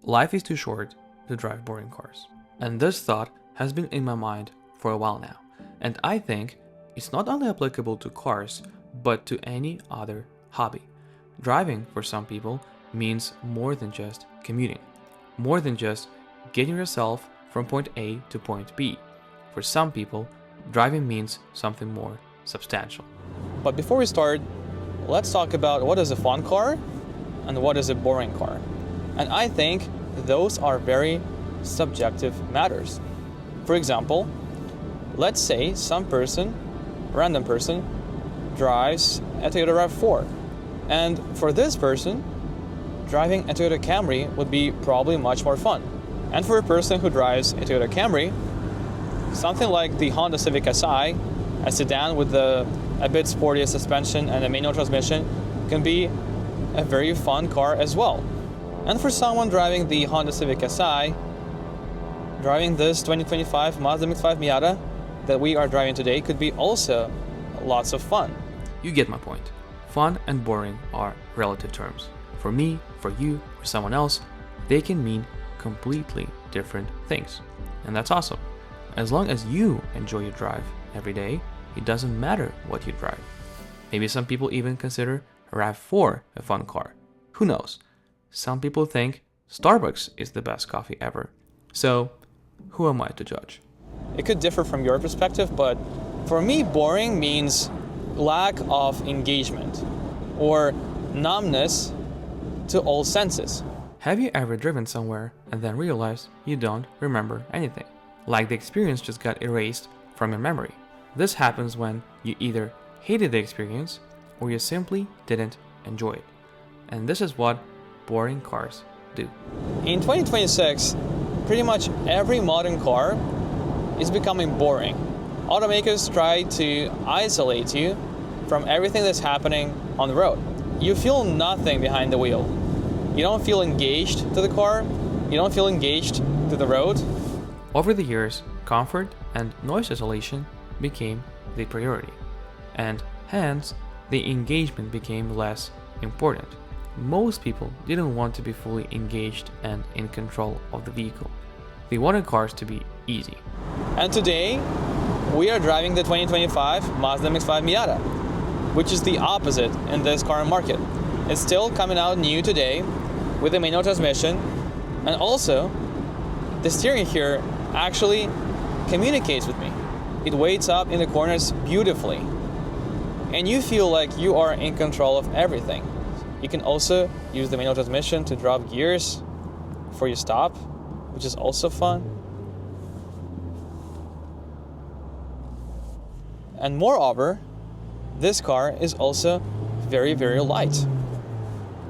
Life is too short to drive boring cars. And this thought has been in my mind for a while now. And I think it's not only applicable to cars, but to any other hobby. Driving, for some people, means more than just commuting, more than just getting yourself from point A to point B. For some people, driving means something more substantial. But before we start, let's talk about what is a fun car and what is a boring car. And I think those are very subjective matters. For example, let's say some person, random person, drives a Toyota RAV4. And for this person, driving a Toyota Camry would be probably much more fun. And for a person who drives a Toyota Camry, something like the Honda Civic Si, a sedan with a bit sportier suspension and a manual transmission, can be a very fun car as well. And for someone driving the Honda Civic Si, driving this 2025 Mazda MX-5 Miata that we are driving today could be also lots of fun. You get my point. Fun and boring are relative terms. For me, for you, for someone else, they can mean completely different things. And that's awesome. As long as you enjoy your drive every day, it doesn't matter what you drive. Maybe some people even consider RAV4 a fun car. Who knows? Some people think Starbucks is the best coffee ever. So, who am I to judge? It could differ from your perspective, but for me, boring means lack of engagement or numbness to all senses. Have you ever driven somewhere and then realized you don't remember anything? Like the experience just got erased from your memory. This happens when you either hated the experience or you simply didn't enjoy it. And this is what boring cars do. In 2026, pretty much every modern car is becoming boring. Automakers try to isolate you from everything that's happening on the road. You feel nothing behind the wheel. You don't feel engaged to the car. You don't feel engaged to the road. Over the years, comfort and noise isolation became the priority, and hence the engagement became less important. Most people didn't want to be fully engaged and in control of the vehicle. They wanted cars to be easy. And today, we are driving the 2025 Mazda MX-5 Miata, which is the opposite in this car market. It's still coming out new today with a manual transmission, and also the steering here actually communicates with me. It waits up in the corners beautifully, and you feel like you are in control of everything. You can also use the manual transmission to drop gears before you stop, which is also fun. And moreover, this car is also very, very light,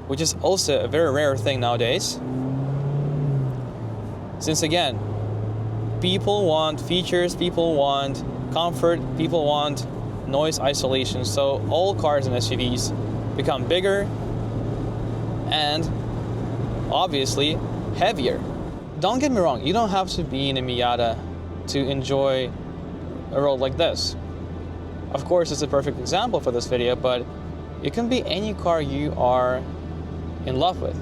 which is also a very rare thing nowadays. Since again, people want features, people want comfort, people want noise isolation. So all cars and SUVs become bigger and obviously heavier. Don't get me wrong, you don't have to be in a Miata to enjoy a road like this. Of course, it's a perfect example for this video, but it can be any car you are in love with.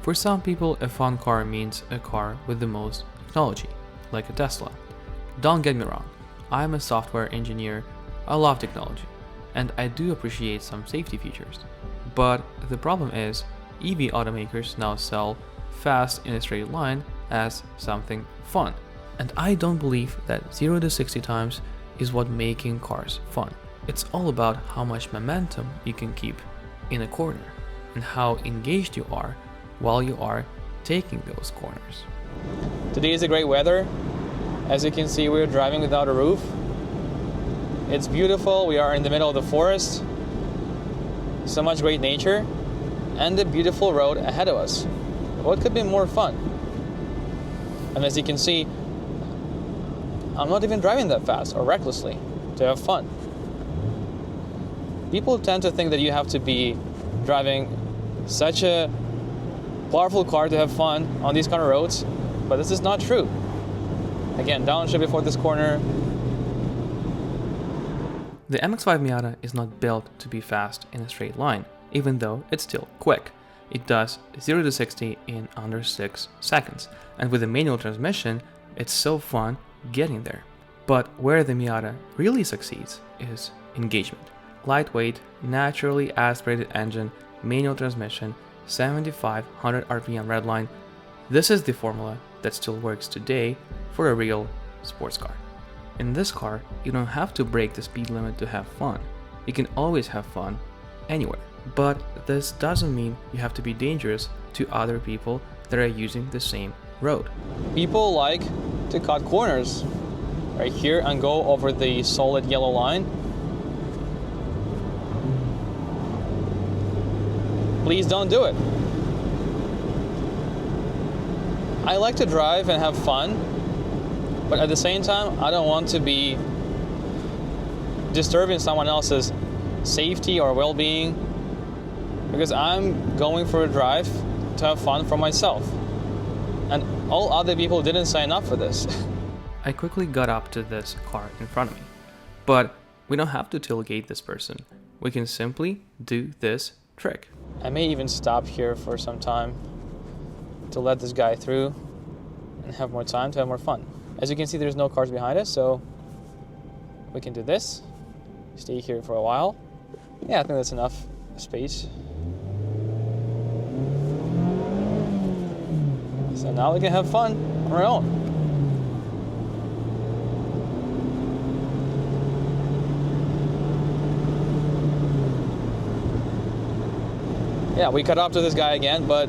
For some people, a fun car means a car with the most technology, like a Tesla. Don't get me wrong, I'm a software engineer, I love technology, and I do appreciate some safety features. But the problem is, EV automakers now sell fast in a straight line as something fun. And I don't believe that 0 to 60 times is what making cars fun. It's all about how much momentum you can keep in a corner and how engaged you are while you are taking those corners. Today is a great weather. As you can see, we're driving without a roof. It's beautiful. We are in the middle of the forest. So much great nature and a beautiful road ahead of us. What could be more fun? And as you can see, I'm not even driving that fast or recklessly to have fun. People tend to think that you have to be driving such a powerful car to have fun on these kind of roads, but this is not true. Again, downshift before this corner. The MX-5 Miata is not built to be fast in a straight line, even though it's still quick. it does 0 to 60 in under 6 seconds. And with a manual transmission, it's so fun getting there. But where the Miata really succeeds is engagement. Lightweight, naturally aspirated engine, manual transmission, 7,500 RPM redline. This is the formula that still works today for a real sports car. In this car, you don't have to break the speed limit to have fun. You can always have fun anywhere. But this doesn't mean you have to be dangerous to other people that are using the same road. People like to cut corners right here and go over the solid yellow line. Please don't do it. I like to drive and have fun, but at the same time, I don't want to be disturbing someone else's safety or well-being, because I'm going for a drive to have fun for myself. And all other people didn't sign up for this. I quickly got up to this car in front of me, but we don't have to tailgate this person. We can simply do this trick. I may even stop here for some time to let this guy through and have more time to have more fun. As you can see, there's no cars behind us, so we can do this. Stay here for a while. Yeah, I think that's enough space. So now we can have fun on our own. Yeah, we cut up to this guy again, but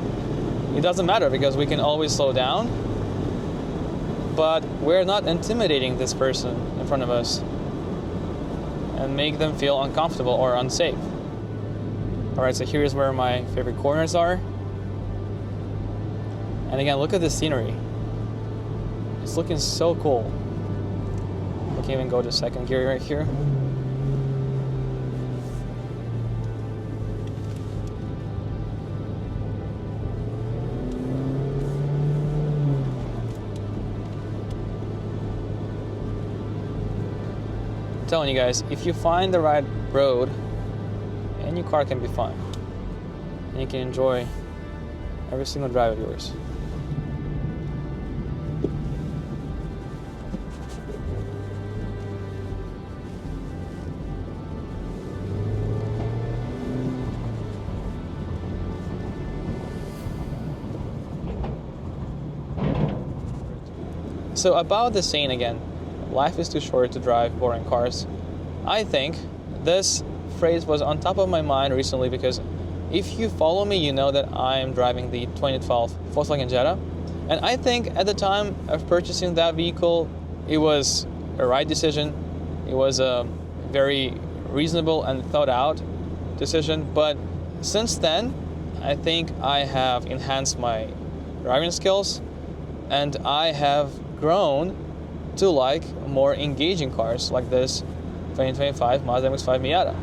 it doesn't matter because we can always slow down. But we're not intimidating this person in front of us and make them feel uncomfortable or unsafe. All right, so here's where my favorite corners are. And again, look at the scenery. It's looking so cool. We can even go to second gear right here. I'm telling you guys, if you find the right road, any car can be fun. And you can enjoy every single drive of yours. So about the saying again, life is too short to drive boring cars. I think this phrase was on top of my mind recently because if you follow me, you know that I am driving the 2012 Volkswagen Jetta. And I think at the time of purchasing that vehicle, it was a right decision. It was a very reasonable and thought out decision. But since then, I think I have enhanced my driving skills and I have grown to like more engaging cars like this 2025 Mazda MX-5 Miata.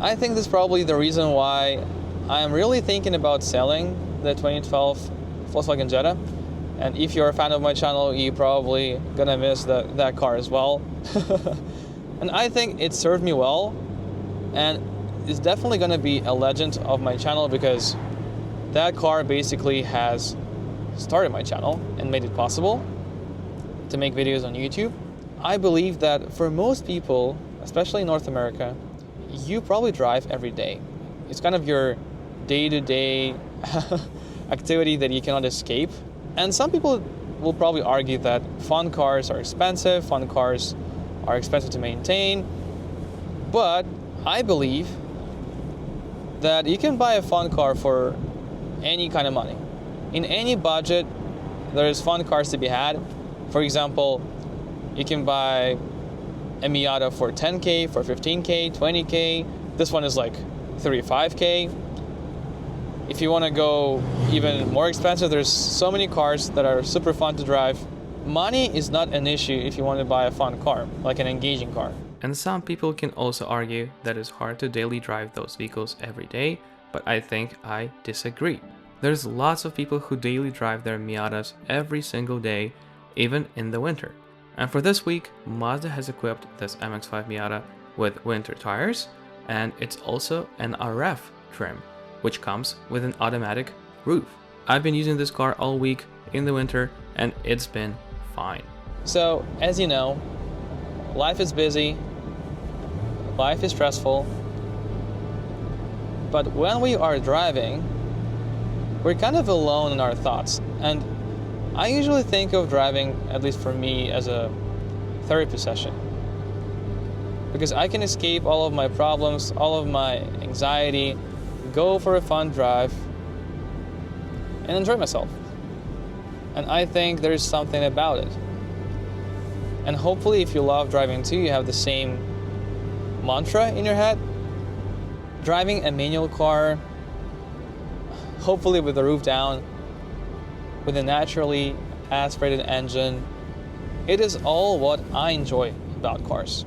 I think this is probably the reason why I'm really thinking about selling the 2012 Volkswagen Jetta. And if you're a fan of my channel, you're probably gonna miss that car as well. And I think it served me well, and it's definitely gonna be a legend of my channel because that car basically has started my channel and made it possible to make videos on YouTube. I believe that for most people, especially in North America, you probably drive every day. It's kind of your day-to-day activity that you cannot escape. And some people will probably argue that fun cars are expensive to maintain. But I believe that you can buy a fun car for any kind of money. In any budget, there's fun cars to be had. For example, you can buy a Miata for 10K, for 15K, 20K. This one is like 35K. If you want to go even more expensive, there's so many cars that are super fun to drive. Money is not an issue if you want to buy a fun car, like an engaging car. And some people can also argue that it's hard to daily drive those vehicles every day, but I think I disagree. There's lots of people who daily drive their Miatas every single day, even in the winter. And for this week, Mazda has equipped this MX-5 Miata with winter tires, and it's also an RF trim. which comes with an automatic roof. I've been using this car all week in the winter and it's been fine. So, as you know, life is busy, life is stressful, but when we are driving, we're kind of alone in our thoughts. And I usually think of driving, at least for me, as a therapy session. Because I can escape all of my problems, all of my anxiety, go for a fun drive, and enjoy myself. And I think there's something about it. And hopefully if you love driving too, you have the same mantra in your head. Driving a manual car, hopefully with the roof down, with a naturally aspirated engine, it is all what I enjoy about cars.